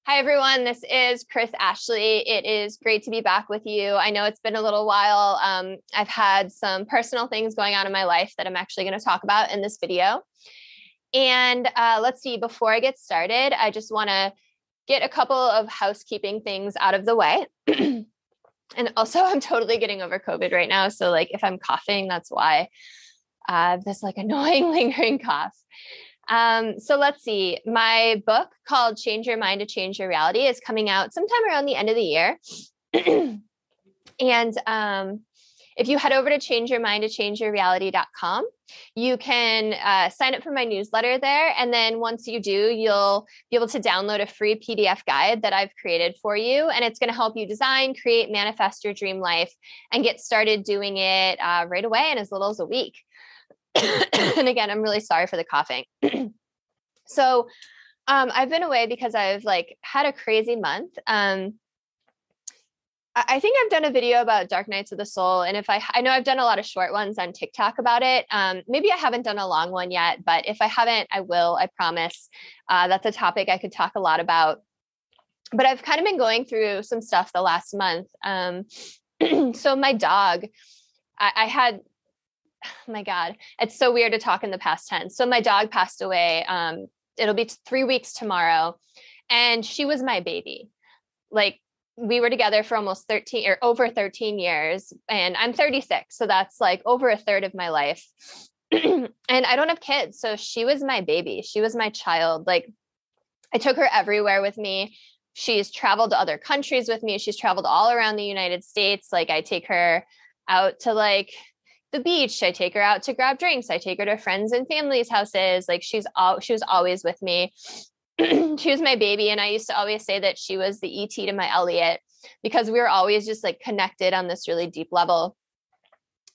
Hi, everyone. This is Chris Ashley. It is great to be back with you. I know it's been a little while. I've had some personal things going on in my life that I'm actually going to talk about in this video. And let's see, before I get started, I just want to get a couple of housekeeping things out of the way. And also, I'm totally getting over COVID right now. So like, if I'm coughing, that's why. This like annoying lingering cough. So let's see. My book called Change Your Mind to Change Your Reality is coming out sometime around the end of the year. And if you head over to changeyourmindtochangeyourreality.com, you can sign up for my newsletter there. And then once you do, you'll be able to download a free PDF guide that I've created for you. And it's going to help you design, create, manifest your dream life and get started doing it right away in as little as a week. And again, I'm really sorry for the coughing. So I've been away because I've like had a crazy month. I think I've done a video about Dark Nights of the Soul. And if I know I've done a lot of short ones on TikTok about it. Maybe I haven't done a long one yet, but if I haven't, I will, I promise. That's a topic I could talk a lot about. But I've kind of been going through some stuff the last month. So my dog, I had, oh my God, it's so weird to talk in the past tense. So my dog passed away. It'll be 3 weeks tomorrow. And she was my baby. Like we were together for almost 13 or over 13 years. And I'm 36. So that's like over a third of my life. And I don't have kids. So she was my baby. She was my child. Like I took her everywhere with me. She's traveled to other countries with me. She's traveled all around the United States. Like I take her out to like the beach. I take her out to grab drinks. I take her to friends and family's houses. Like she was always with me. She was my baby. And I used to always say that she was the ET to my Elliot because we were always just like connected on this really deep level.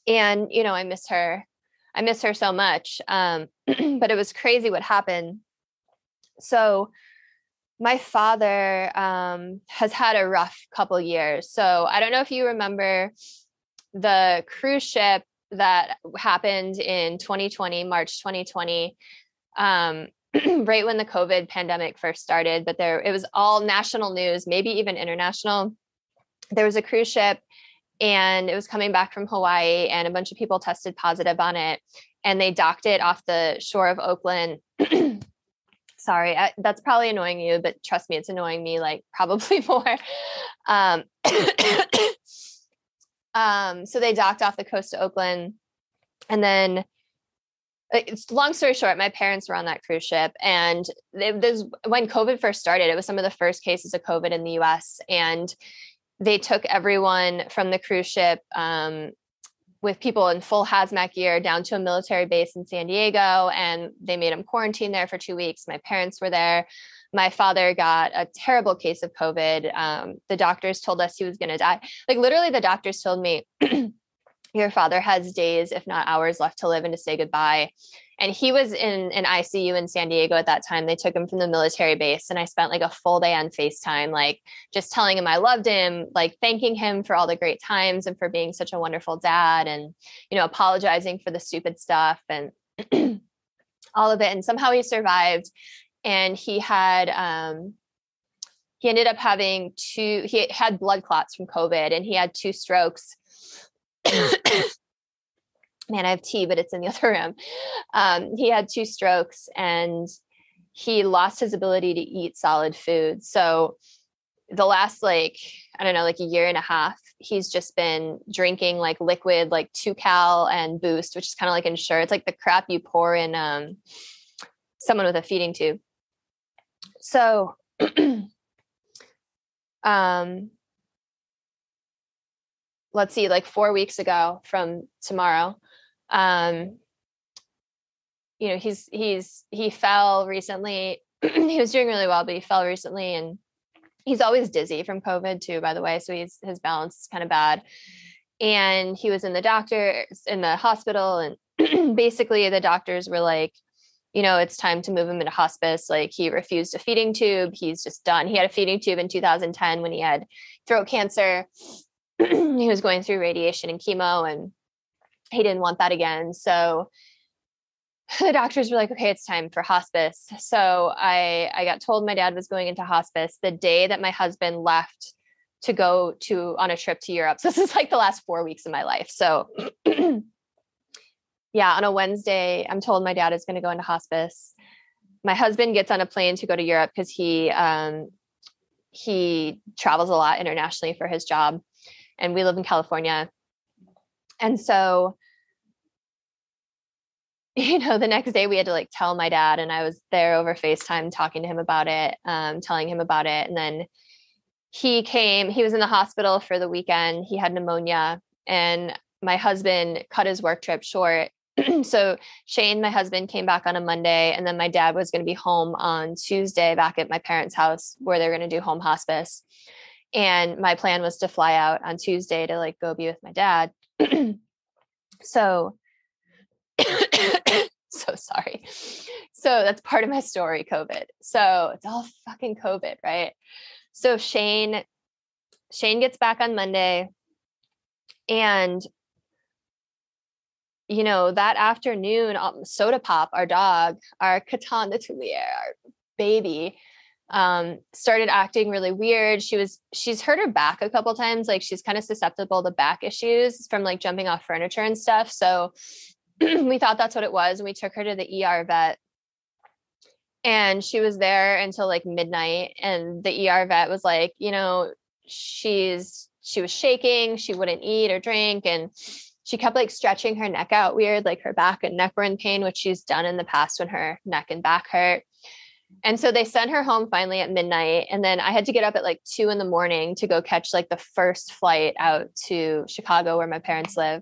And, you know, I miss her. I miss her so much. But it was crazy what happened. So my father has had a rough couple years. So I don't know if you remember the cruise ship that happened in 2020, March 2020, right when the COVID pandemic first started, but it was all national news, maybe even international. There was a cruise ship and it was coming back from Hawaii and a bunch of people tested positive on it and they docked it off the shore of Oakland. Sorry, that's probably annoying you, but trust me, it's annoying me like probably more. So they docked off the coast of Oakland. And then it's long story short, my parents were on that cruise ship. And when COVID first started, it was some of the first cases of COVID in the US. And they took everyone from the cruise ship with people in full hazmat gear down to a military base in San Diego. And they made them quarantine there for 2 weeks. My parents were there. My father got a terrible case of COVID. The doctors told us he was going to die. Like literally the doctors told me, your father has days, if not hours left to live and to say goodbye. And he was in an ICU in San Diego at that time. They took him from the military base. And I spent like a full day on FaceTime, like just telling him I loved him, like thanking him for all the great times and for being such a wonderful dad and, you know, apologizing for the stupid stuff and all of it. And somehow he survived. And he ended up having he had blood clots from COVID and he had 2 strokes. Man, I have tea, but it's in the other room. He had 2 strokes and he lost his ability to eat solid food. So the last, like, I don't know, like a year and a half, he's just been drinking like liquid, like 2-Cal and Boost, which is kind of like Ensure. It's like the crap you pour in someone with a feeding tube. So, let's see, like 4 weeks ago from tomorrow, you know, he fell recently. He was doing really well, but he fell recently and he's always dizzy from COVID too, by the way. So his balance is kind of bad. And he was in the hospital. And basically the doctors were like, you know, it's time to move him into hospice. Like he refused a feeding tube. He's just done. He had a feeding tube in 2010 when he had throat cancer. He was going through radiation and chemo and he didn't want that again. So the doctors were like, okay, it's time for hospice. So I got told my dad was going into hospice the day that my husband left to go on a trip to Europe. So this is like the last 4 weeks of my life. So yeah, on a Wednesday, I'm told my dad is going to go into hospice. My husband gets on a plane to go to Europe because he travels a lot internationally for his job, and we live in California. And so, the next day we had to like tell my dad, and I was there over FaceTime talking to him about it, telling him about it. And then he was in the hospital for the weekend. He had pneumonia, and my husband cut his work trip short. So Shane, my husband, came back on a Monday, and then my dad was going to be home on Tuesday back at my parents' house where they're going to do home hospice. And my plan was to fly out on Tuesday to like go be with my dad. So so sorry. So that's part of my story, COVID. So it's all fucking COVID, right? So Shane gets back on Monday, and that afternoon, Soda Pop, our dog, our Catan de Tulier, our baby, started acting really weird. She's hurt her back a couple times. Like she's kind of susceptible to back issues from like jumping off furniture and stuff. So we thought that's what it was. And we took her to the ER vet, and she was there until like midnight. And the ER vet was like, she was shaking. She wouldn't eat or drink. And she kept like stretching her neck out weird, like her back and neck were in pain, which she's done in the past when her neck and back hurt. And so they sent her home finally at midnight. And then I had to get up at like 2 a.m. to go catch like the first flight out to Chicago where my parents live.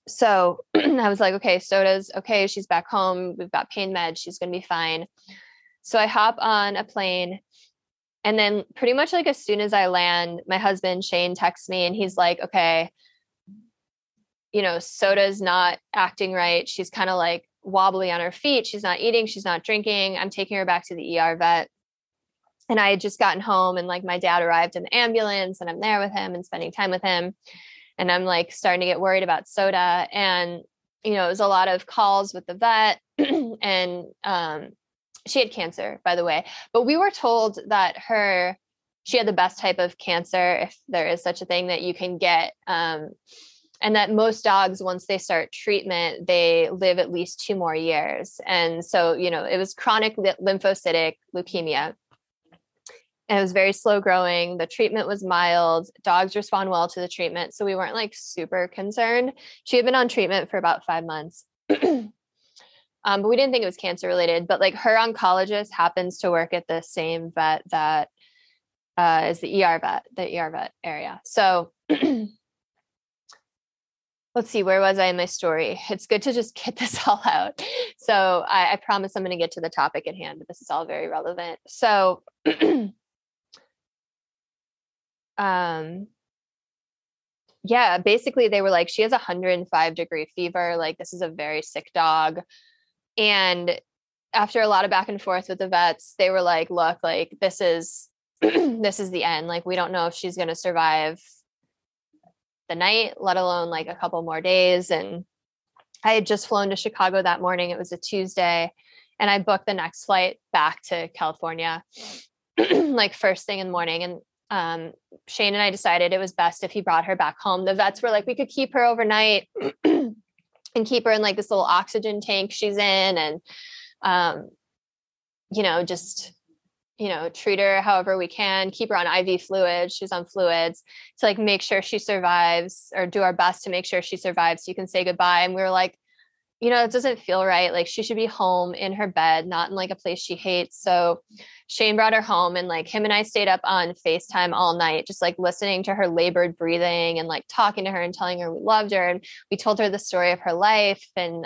So I was like, okay, Soda's okay. She's back home. We've got pain meds. She's going to be fine. So I hop on a plane. And then pretty much like as soon as I land, my husband, Shane, texts me, and he's like, okay, Soda's not acting right. She's kind of like wobbly on her feet. She's not eating. She's not drinking. I'm taking her back to the ER vet. And I had just gotten home, and like my dad arrived in the ambulance, and I'm there with him and spending time with him. And I'm like starting to get worried about Soda. And, it was a lot of calls with the vet and, she had cancer, by the way, but we were told that she had the best type of cancer, if there is such a thing, that you can get, and that most dogs, once they start treatment, they live at least 2 more years. And so, it was chronic lymphocytic leukemia. And it was very slow growing. The treatment was mild. Dogs respond well to the treatment. So we weren't like super concerned. She had been on treatment for about 5 months. But we didn't think it was cancer related. But like her oncologist happens to work at the same vet that is the ER vet area. So let's see, where was I in my story? It's good to just get this all out. So I promise I'm going to get to the topic at hand, but this is all very relevant. So yeah, basically they were like, she has 105-degree fever. Like this is a very sick dog. And after a lot of back and forth with the vets, they were like, look, like this is the end. Like, we don't know if she's going to survive the night, let alone like a couple more days. And I had just flown to Chicago that morning. It was a Tuesday, and I booked the next flight back to California, like first thing in the morning. And Shane and I decided it was best if he brought her back home. The vets were like, we could keep her overnight and keep her in like this little oxygen tank she's in, and, just, treat her however we can, keep her on IV fluids. She's on fluids to like make sure she survives, or do our best to make sure she survives so you can say goodbye. And we were like, it doesn't feel right. Like she should be home in her bed, not in like a place she hates. So Shane brought her home, and like him and I stayed up on FaceTime all night, just like listening to her labored breathing and like talking to her and telling her we loved her. And we told her the story of her life, and,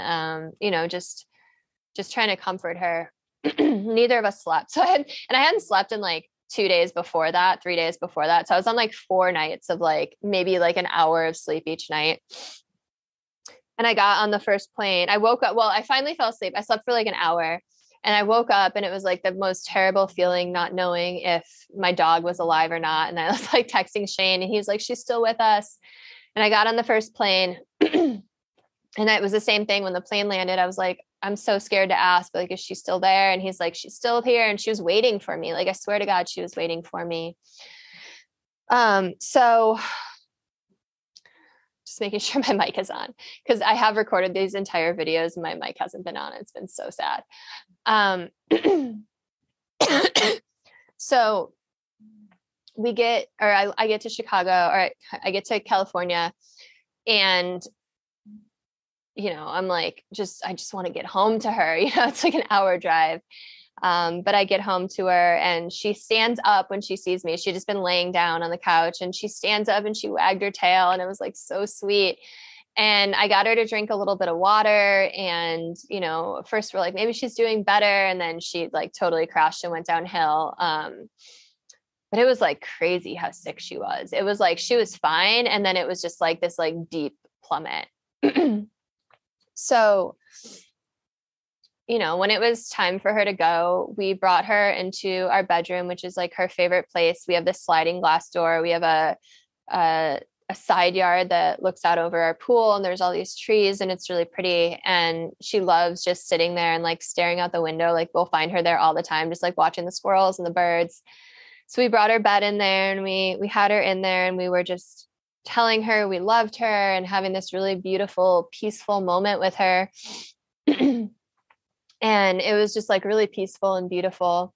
just trying to comfort her. Neither of us slept. So I hadn't slept in like 3 days before that. So I was on like 4 nights of like maybe like an hour of sleep each night. And I got on the first plane. I woke up. Well, I finally fell asleep. I slept for like an hour, and I woke up, and it was like the most terrible feeling, not knowing if my dog was alive or not. And I was like texting Shane, and he was like, she's still with us. And I got on the first plane And it was the same thing when the plane landed. I was like, I'm so scared to ask, but like, is she still there? And he's like, she's still here. And she was waiting for me. Like, I swear to God, she was waiting for me. So just making sure my mic is on, because I have recorded these entire videos and my mic hasn't been on. It's been so sad. So I get to Chicago, or I get to California, and I'm like, I just want to get home to her. It's like an hour drive. But I get home to her and she stands up when she sees me. She'd just been laying down on the couch and she stands up and she wagged her tail, and it was like so sweet. And I got her to drink a little bit of water, and, first we're like, maybe she's doing better. And then she like totally crashed and went downhill. But it was like crazy how sick she was. It was like, she was fine. And then it was just like this like deep plummet. So, when it was time for her to go, we brought her into our bedroom, which is like her favorite place. We have this sliding glass door. We have a side yard that looks out over our pool, and there's all these trees, and it's really pretty. And she loves just sitting there and like staring out the window. Like, we'll find her there all the time, just like watching the squirrels and the birds. So we brought her bed in there, and we had her in there, and we were just telling her we loved her and having this really beautiful, peaceful moment with her. And it was just like really peaceful and beautiful.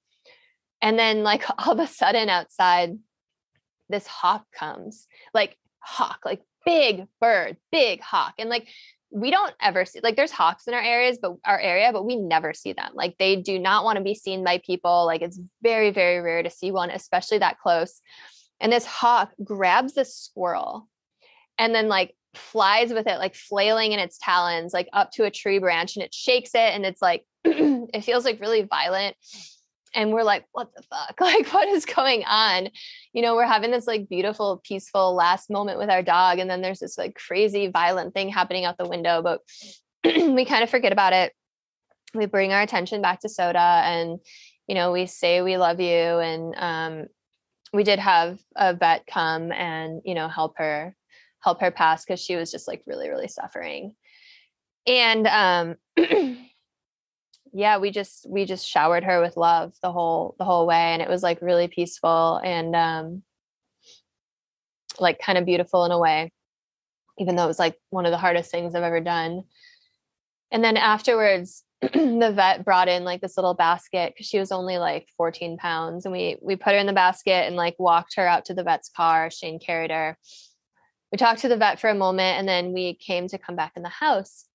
And then like all of a sudden outside, this hawk comes, like big bird, big hawk. And like, we don't ever see, like, there's hawks in our area, but we never see them. Like, they do not want to be seen by people. Like, it's very, very rare to see one, especially that close. And this hawk grabs the squirrel and then like flies with it, like flailing in its talons, like up to a tree branch, and it shakes it. And it's like, it feels like really violent. And we're like, what the fuck? Like, what is going on? We're having this like beautiful, peaceful last moment with our dog. And then there's this like crazy violent thing happening out the window, but we kind of forget about it. We bring our attention back to Soda, and, we say, we love you. And, we did have a vet come and, help her pass, because she was just like really, really suffering. And, yeah, we just showered her with love the whole way. And it was like really peaceful and, like kind of beautiful in a way, even though it was like one of the hardest things I've ever done. And then afterwards, the vet brought in like this little basket, because she was only like 14 pounds. And we put her in the basket and like walked her out to the vet's car. Shane carried her. We talked to the vet for a moment, and then we came to come back in the house.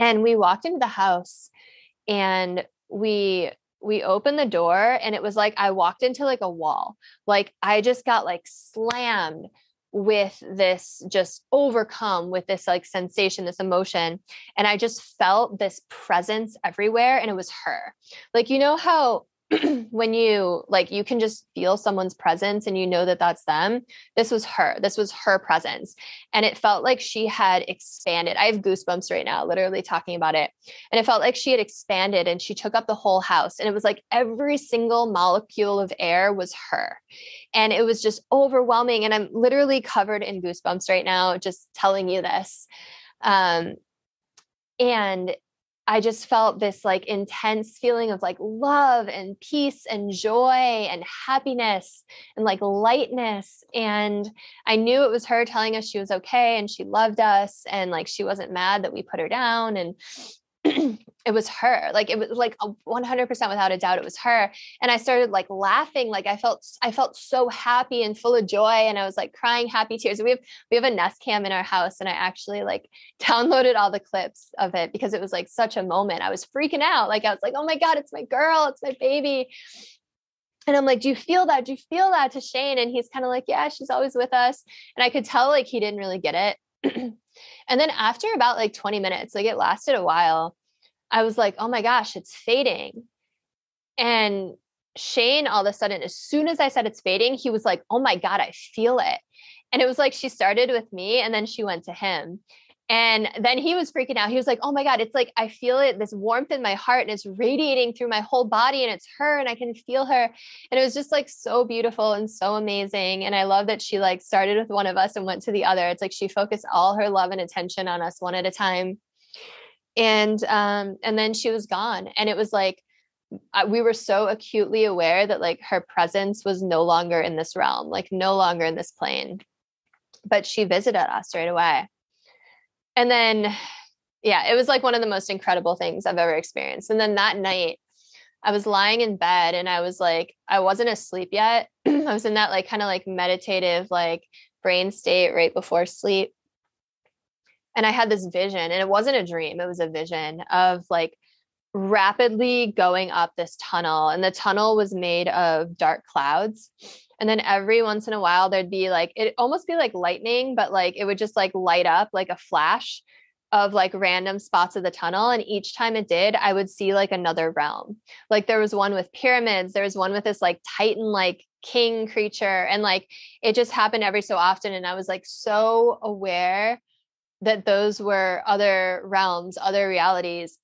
And we walked into the house, and we opened the door, and it was like I walked into like a wall. Like, I just got like slammed with this, just overcome with this like sensation, this emotion. And I just felt this presence everywhere, and it was her. Like, how when you can just feel someone's presence and that that's them. This was her presence. And it felt like she had expanded. I have goosebumps right now, literally talking about it. And it felt like she had expanded, and she took up the whole house. And it was like every single molecule of air was her. And it was just overwhelming. And I'm literally covered in goosebumps right now, just telling you this. And I just felt this like intense feeling of like love and peace and joy and happiness and like lightness. And I knew it was her telling us she was okay and she loved us, and like she wasn't mad that we put her down. And it was her. Like, it was like 100% without a doubt, it was her. And I started like laughing. Like, I felt so happy and full of joy. And I was like crying happy tears. We have a Nest Cam in our house, and I actually like downloaded all the clips of it, because it was like such a moment. I was freaking out. Like, I was like, oh my God, it's my girl. It's my baby. And I'm like, do you feel that? Do you feel that, to Shane? And he's kind of like, yeah, she's always with us. And I could tell like he didn't really get it. And then after about like 20 minutes, like it lasted a while, I was like, oh my gosh, it's fading. And Shane, all of a sudden, as soon as I said it's fading, he was like, oh my God, I feel it. And it was like she started with me, and then she went to him. And then he was freaking out. He was like, oh my God, it's like, I feel it, this warmth in my heart, and it's radiating through my whole body, and it's her, and I can feel her. And it was just like so beautiful and so amazing. And I love that she like started with one of us and went to the other. It's like she focused all her love and attention on us one at a time. And then she was gone. And it was like, we were so acutely aware that like her presence was no longer in this realm, like no longer in this plane, but she visited us right away. And then, yeah, it was like one of the most incredible things I've ever experienced. And then that night I was lying in bed and I was like, I wasn't asleep yet. I was in that like kind of like meditative, like brain state right before sleep. And I had this vision, and it wasn't a dream. It was a vision of like rapidly going up this tunnel. And the tunnel was made of dark clouds. And then every once in a while, there'd be like, it almost be like lightning, but like it would just like light up like a flash of like random spots of the tunnel. And each time it did, I would see like another realm. Like there was one with pyramids. There was one with this like Titan, like king creature. And like, it just happened every so often. And I was like, so aware that those were other realms, other realities,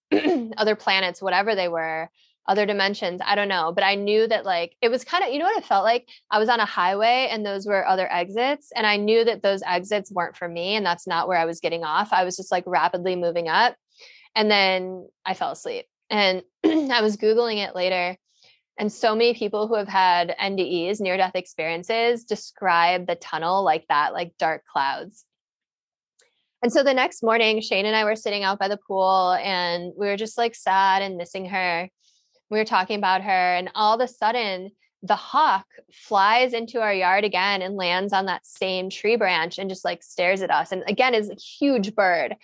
other planets, whatever they were, other dimensions. I don't know. But I knew that like, it was kind of, you know what it felt like? I was on a highway and those were other exits. And I knew that those exits weren't for me. And that's not where I was getting off. I was just like rapidly moving up. And then I fell asleep. And I was Googling it later. And so many people who have had NDEs, near-death experiences, describe the tunnel like that, like dark clouds. And so the next morning, Shane and I were sitting out by the pool and we were just like sad and missing her. We were talking about her, and all of a sudden the hawk flies into our yard again and lands on that same tree branch and just like stares at us. And again, is a huge bird.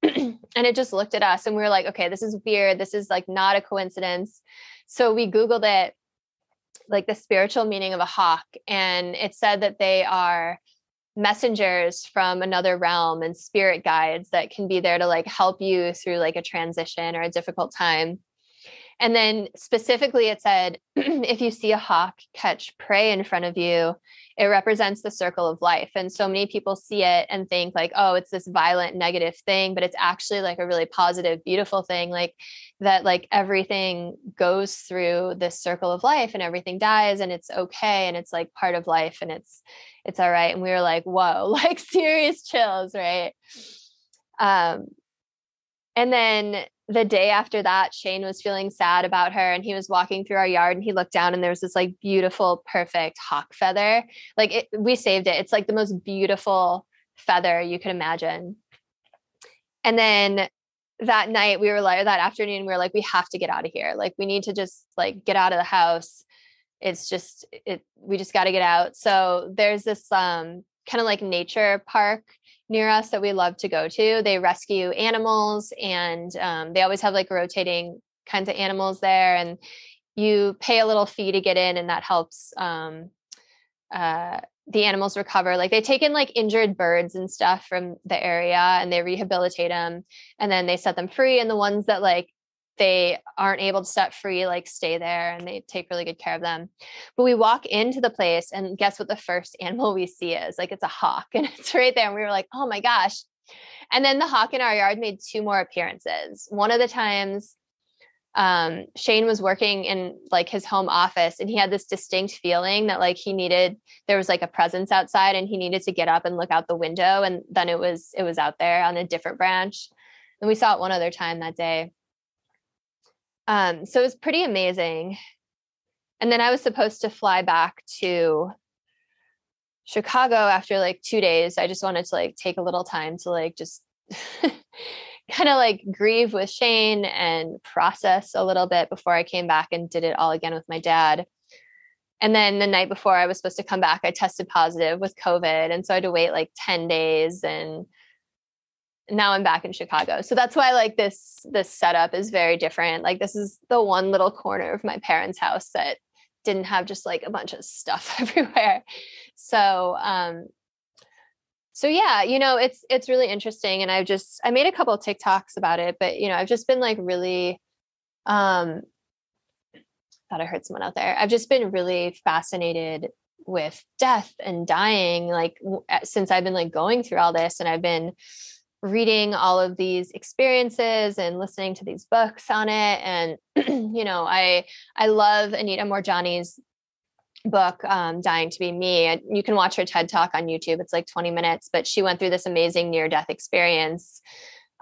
And it just looked at us and we were like, okay, this is weird. This is like not a coincidence. So we Googled it, like the spiritual meaning of a hawk. And it said that they are messengers from another realm and spirit guides that can be there to like help you through like a transition or a difficult time. And then specifically it said, if you see a hawk catch prey in front of you, it represents the circle of life. And so many people see it and think like, oh, it's this violent, negative thing, but it's actually like a really positive, beautiful thing, like that, like everything goes through this circle of life and everything dies and it's okay. And it's like part of life and it's all right. And we were like, whoa, like serious chills. Right. And then the day after that, Shane was feeling sad about her and he was walking through our yard and he looked down and there was this like beautiful, perfect hawk feather. Like we saved it. It's like the most beautiful feather you could imagine. And then that night we were like, that afternoon, we were like, we have to get out of here. Like we need to just like get out of the house. It's just, we just got to get out. So there's this kind of like nature park near us that we love to go to. They rescue animals and they always have like rotating kinds of animals there, and you pay a little fee to get in, and that helps the animals recover. Like they take in like injured birds and stuff from the area and they rehabilitate them and then they set them free. And the ones that like they aren't able to set free, like stay there and they take really good care of them. But we walk into the place and guess what the first animal we see is? Like it's a hawk and it's right there. And we were like, oh my gosh. And then the hawk in our yard made 2 more appearances. One of the times Shane was working in like his home office and he had this distinct feeling that like there was like a presence outside and he needed to get up and look out the window. And then it was out there on a different branch. And we saw it one other time that day. So it was pretty amazing. And then I was supposed to fly back to Chicago after like 2 days. I just wanted to like take a little time to like just kind of like grieve with Shane and process a little bit before I came back and did it all again with my dad. And then the night before I was supposed to come back, I tested positive with COVID. And so I had to wait like 10 days and now I'm back in Chicago. So that's why like this setup is very different. Like this is the one little corner of my parents' house that didn't have just like a bunch of stuff everywhere. So yeah, you know, it's really interesting. And I made a couple of TikToks about it, but you know, I've just been like really, thought I heard someone out there. I've just been really fascinated with death and dying, like since I've been like going through all this, and I've been reading all of these experiences and listening to these books on it. And, I love Anita Moorjani's book, Dying to Be Me. You can watch her TED Talk on YouTube. It's like 20 minutes, but she went through this amazing near-death experience.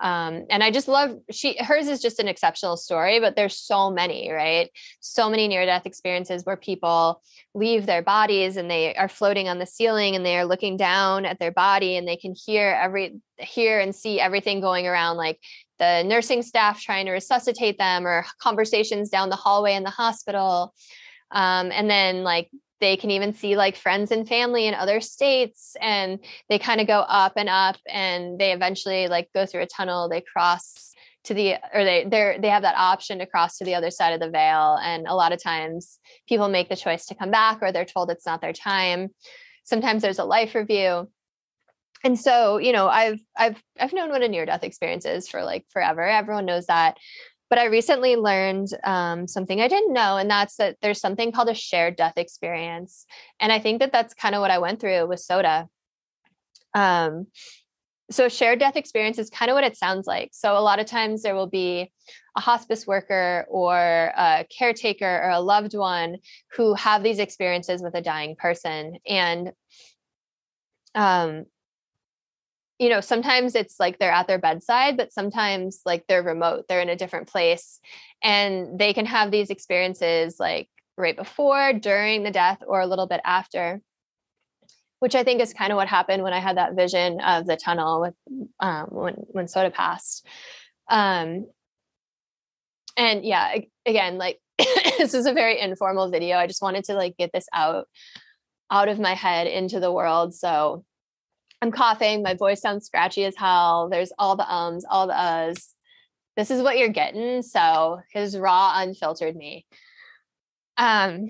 And I just love, hers is just an exceptional story, but there's so many, right? So many near-death experiences where people leave their bodies and they are floating on the ceiling and they are looking down at their body and they can hear and see everything going around, like the nursing staff trying to resuscitate them, or conversations down the hallway in the hospital. And then like they can even see like friends and family in other states, and they kind of go up and up, and they eventually like go through a tunnel. They cross to they have that option to cross to the other side of the veil. And a lot of times people make the choice to come back, or they're told it's not their time. Sometimes there's a life review. And so, I've known what a near-death experience is for like forever. Everyone knows that. But I recently learned something I didn't know, and that's that there's something called a shared death experience. And I think that that's kind of what I went through with SOTA. So shared death experience is kind of what it sounds like. So a lot of times there will be a hospice worker or a caretaker or a loved one who have these experiences with a dying person. And sometimes it's like they're at their bedside, but sometimes like they're remote, they're in a different place, and they can have these experiences like right before, during the death, or a little bit after, which I think is kind of what happened when I had that vision of the tunnel with when SOTA passed. And yeah, again, like this is a very informal video. I just wanted to like get this out of my head into the world. So I'm coughing. My voice sounds scratchy as hell. There's all the ums, all the uhs. This is what you're getting. So his raw, unfiltered me. So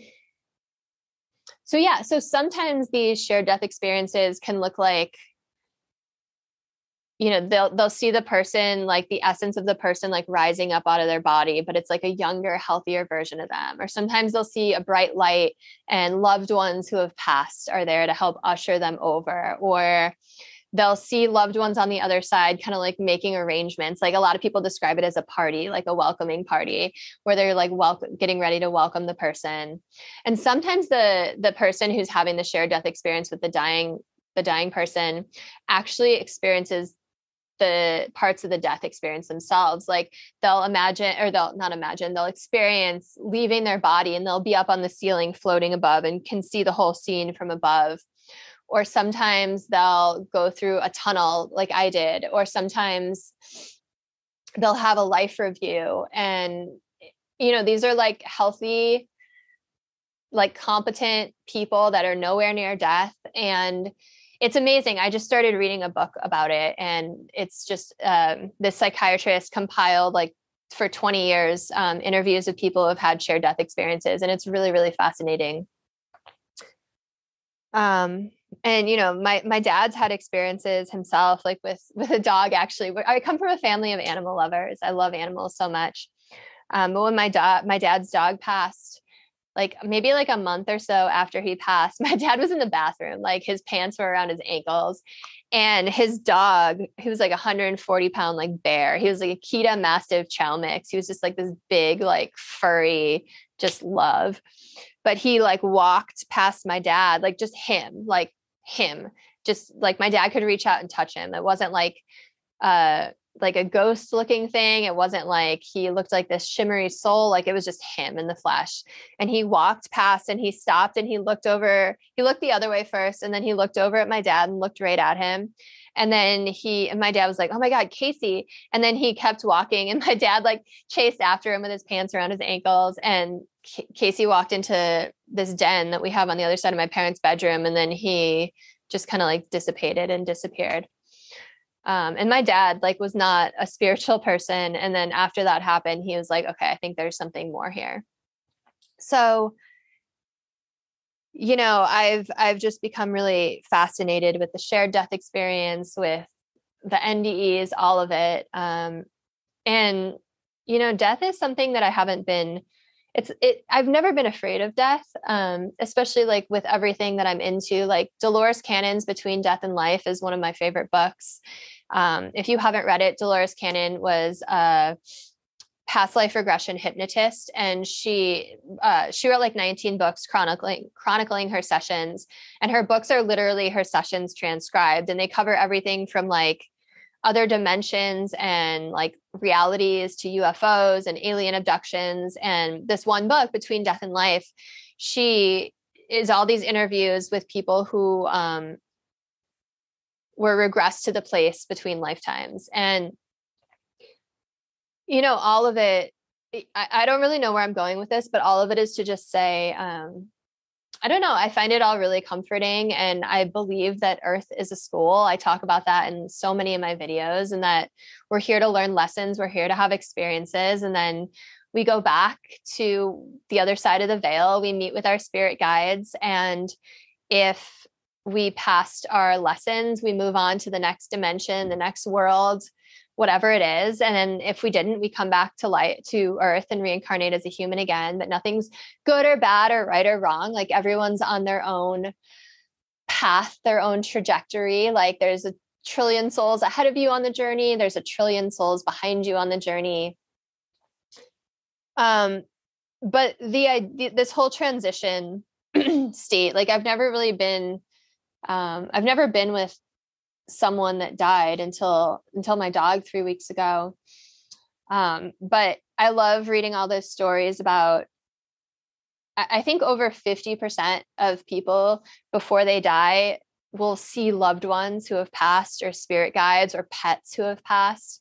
sometimes these shared death experiences can look like, they'll see the person, like the essence of the person, like rising up out of their body, but it's like a younger, healthier version of them. Or sometimes they'll see a bright light and loved ones who have passed are there to help usher them over. Or they'll see loved ones on the other side, kind of like making arrangements. Like a lot of people describe it as a party, like a welcoming party, where they're like getting ready to welcome the person. And sometimes the person who's having the shared death experience with the dying person actually experiences the parts of the death experience themselves. Like they'll experience leaving their body, and they'll be up on the ceiling floating above and can see the whole scene from above. Or sometimes they'll go through a tunnel like I did, or sometimes they'll have a life review. And, these are like healthy, like competent people that are nowhere near death. And it's amazing. I just started reading a book about it, and it's just this psychiatrist compiled like for 20 years interviews of people who have had shared death experiences. And it's really, really fascinating. And, my dad's had experiences himself, like with a dog. Actually, I come from a family of animal lovers. I love animals so much. But when my dad's dog passed, like maybe like a month or so after he passed, my dad was in the bathroom, like his pants were around his ankles, and his dog, he was like 140-pound, like bear. He was like a Akita Mastiff Chow mix. He was just like this big, like furry, just love. But he like walked past my dad, like just him, just like my dad could reach out and touch him. It wasn't like a ghost looking thing. It wasn't like he looked like this shimmery soul. Like it was just him in the flesh. And he walked past, and he stopped, and he looked the other way first. And then he looked over at my dad and looked right at him. And then my dad was like, "Oh my God, Casey." And then he kept walking, and my dad like chased after him with his pants around his ankles. And Casey walked into this den that we have on the other side of my parents' bedroom. And then he just kind of like dissipated and disappeared. And my dad like was not a spiritual person. And then after that happened, he was like, "Okay, I think there's something more here." So, I've just become really fascinated with the shared death experience, with the NDEs, all of it. And, death is something that I haven't been, I've never been afraid of death, especially like with everything that I'm into. Like Dolores Cannon's Between Death and Life is one of my favorite books. If you haven't read it, Dolores Cannon was a past life regression hypnotist, and she wrote like 19 books chronicling her sessions, and her books are literally her sessions transcribed, and they cover everything from like other dimensions and like realities to UFOs and alien abductions. And this one book, Between Death and Life, she is all these interviews with people who were regressed to the place between lifetimes. And you know, all of it, I don't really know where I'm going with this, but all of it is to just say, I don't know. I find it all really comforting. And I believe that Earth is a school. I talk about that in so many of my videos, and that we're here to learn lessons. We're here to have experiences. And then we go back to the other side of the veil. We meet with our spirit guides. And if we passed our lessons, we move on to the next dimension, the next world, whatever it is. And then if we didn't, we come back to light, to Earth, and reincarnate as a human again. But nothing's good or bad or right or wrong. Like everyone's on their own path, their own trajectory. Like there's a trillion souls ahead of you on the journey. There's a trillion souls behind you on the journey. But this whole transition state, like I've never been with someone that died until my dog 3 weeks ago. But I love reading all those stories about, I think over 50% of people before they die will see loved ones who have passed, or spirit guides, or pets who have passed.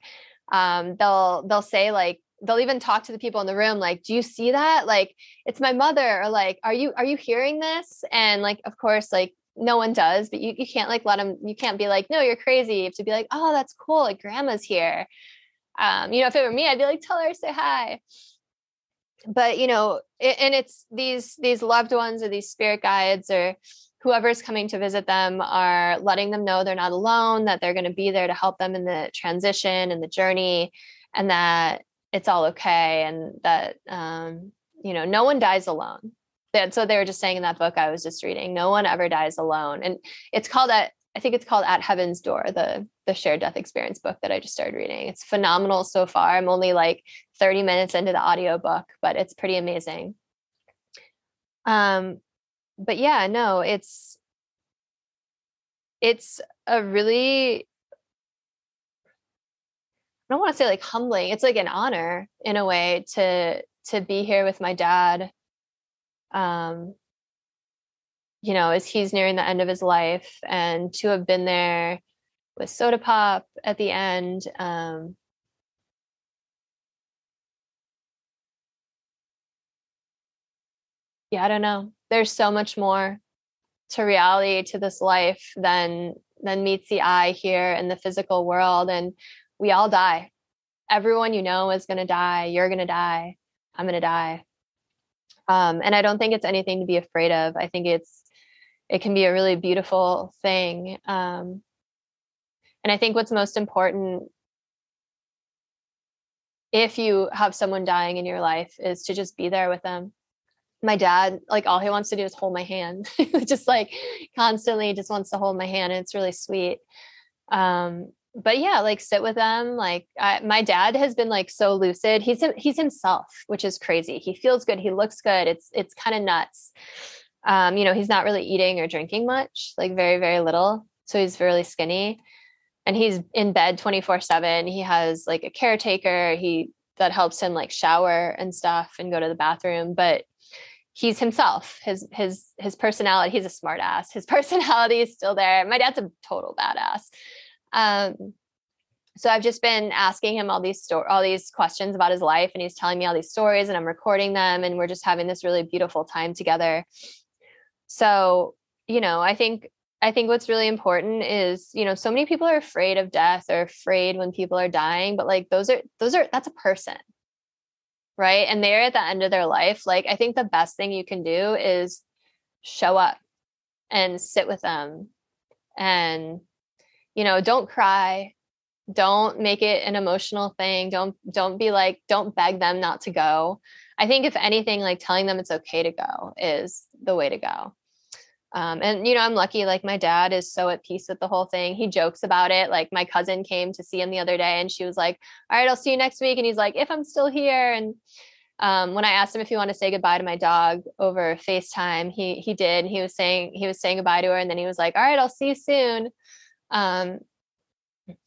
They'll say, like, they'll even talk to the people in the room, like, do you see that? Like, it's my mother, or like, are you hearing this? And like, of course, like, no one does, but you can't like let them, you can't be like, no, you're crazy. You have to be like, oh, that's cool. Like grandma's here. You know, if it were me, I'd be like, tell her, say hi. But, you know, and it's these loved ones or these spirit guides or whoever's coming to visit them are letting them know they're not alone, that they're going to be there to help them in the transition and the journey, and that it's all okay. And that, you know, no one dies alone. So they were just saying in that book I was just reading, no one ever dies alone. And it's called I think it's called At Heaven's Door, the shared death experience book that I just started reading. It's phenomenal so far. I'm only like 30 minutes into the audiobook, but it's pretty amazing. But yeah, no, it's a really, I don't want to say like humbling. It's like an honor in a way to be here with my dad. You know, as he's nearing the end of his life, and to have been there with Soda Pop at the end. Yeah, I don't know. There's so much more to reality, to this life than meets the eye here in the physical world. And we all die. Everyone you know is going to die. You're going to die. I'm going to die. And I don't think it's anything to be afraid of. I think it can be a really beautiful thing. And I think what's most important, if you have someone dying in your life, is to just be there with them. My dad, like, all he wants to do is hold my hand, just like constantly just wants to hold my hand. And it's really sweet. But yeah, like sit with them. Like my dad has been like so lucid. He's himself, which is crazy. He feels good. He looks good. It's kind of nuts. You know, he's not really eating or drinking much, like very, very little. So he's really skinny, and he's in bed 24/7. He has like a caretaker that helps him like shower and stuff and go to the bathroom, but he's himself. His personality, he's a smart ass. His personality is still there. My dad's a total badass. So I've just been asking him all these questions about his life, and he's telling me all these stories, and I'm recording them, and we're just having this really beautiful time together. So, you know, I think what's really important is, you know, so many people are afraid of death or afraid when people are dying, but like that's a person, right? And they're at the end of their life. Like, I think the best thing you can do is show up and sit with them, and, you know, don't cry. Don't make it an emotional thing. Don't be like, don't beg them not to go. I think if anything, like telling them it's okay to go is the way to go. And, I'm lucky, like my dad is so at peace with the whole thing. He jokes about it. Like my cousin came to see him the other day and she was like, all right, I'll see you next week. And he's like, if I'm still here. And when I asked him if he wanted to say goodbye to my dog over FaceTime, he did. He was saying goodbye to her, and then he was like, "All right, I'll see you soon." Um,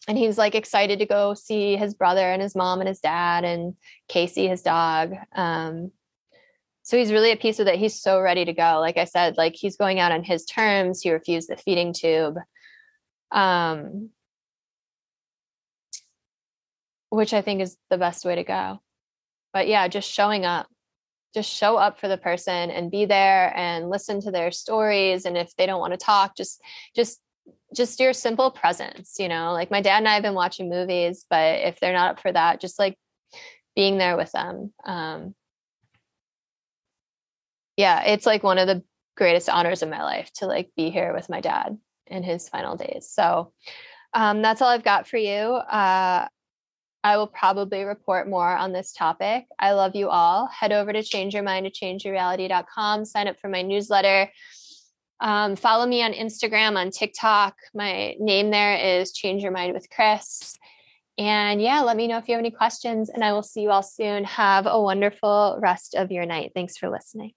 and he's like excited to go see his brother and his mom and his dad and Casey, his dog. So he's really at peace with it. He's so ready to go. Like I said, like he's going out on his terms. He refused the feeding tube, which I think is the best way to go. But yeah, just showing up. Just show up for the person and be there and listen to their stories. And if they don't want to talk, just your simple presence, like my dad and I have been watching movies, but if they're not up for that, just like being there with them. Yeah, it's like one of the greatest honors of my life to like be here with my dad in his final days. So that's all I've got for you. I will probably report more on this topic. I love you all. Head over to changeyourmind.changeyourreality.com. Sign up for my newsletter. Follow me on Instagram, on TikTok. My name there is Change Your Mind with Chris. And yeah, let me know if you have any questions, and I will see you all soon. Have a wonderful rest of your night. Thanks for listening.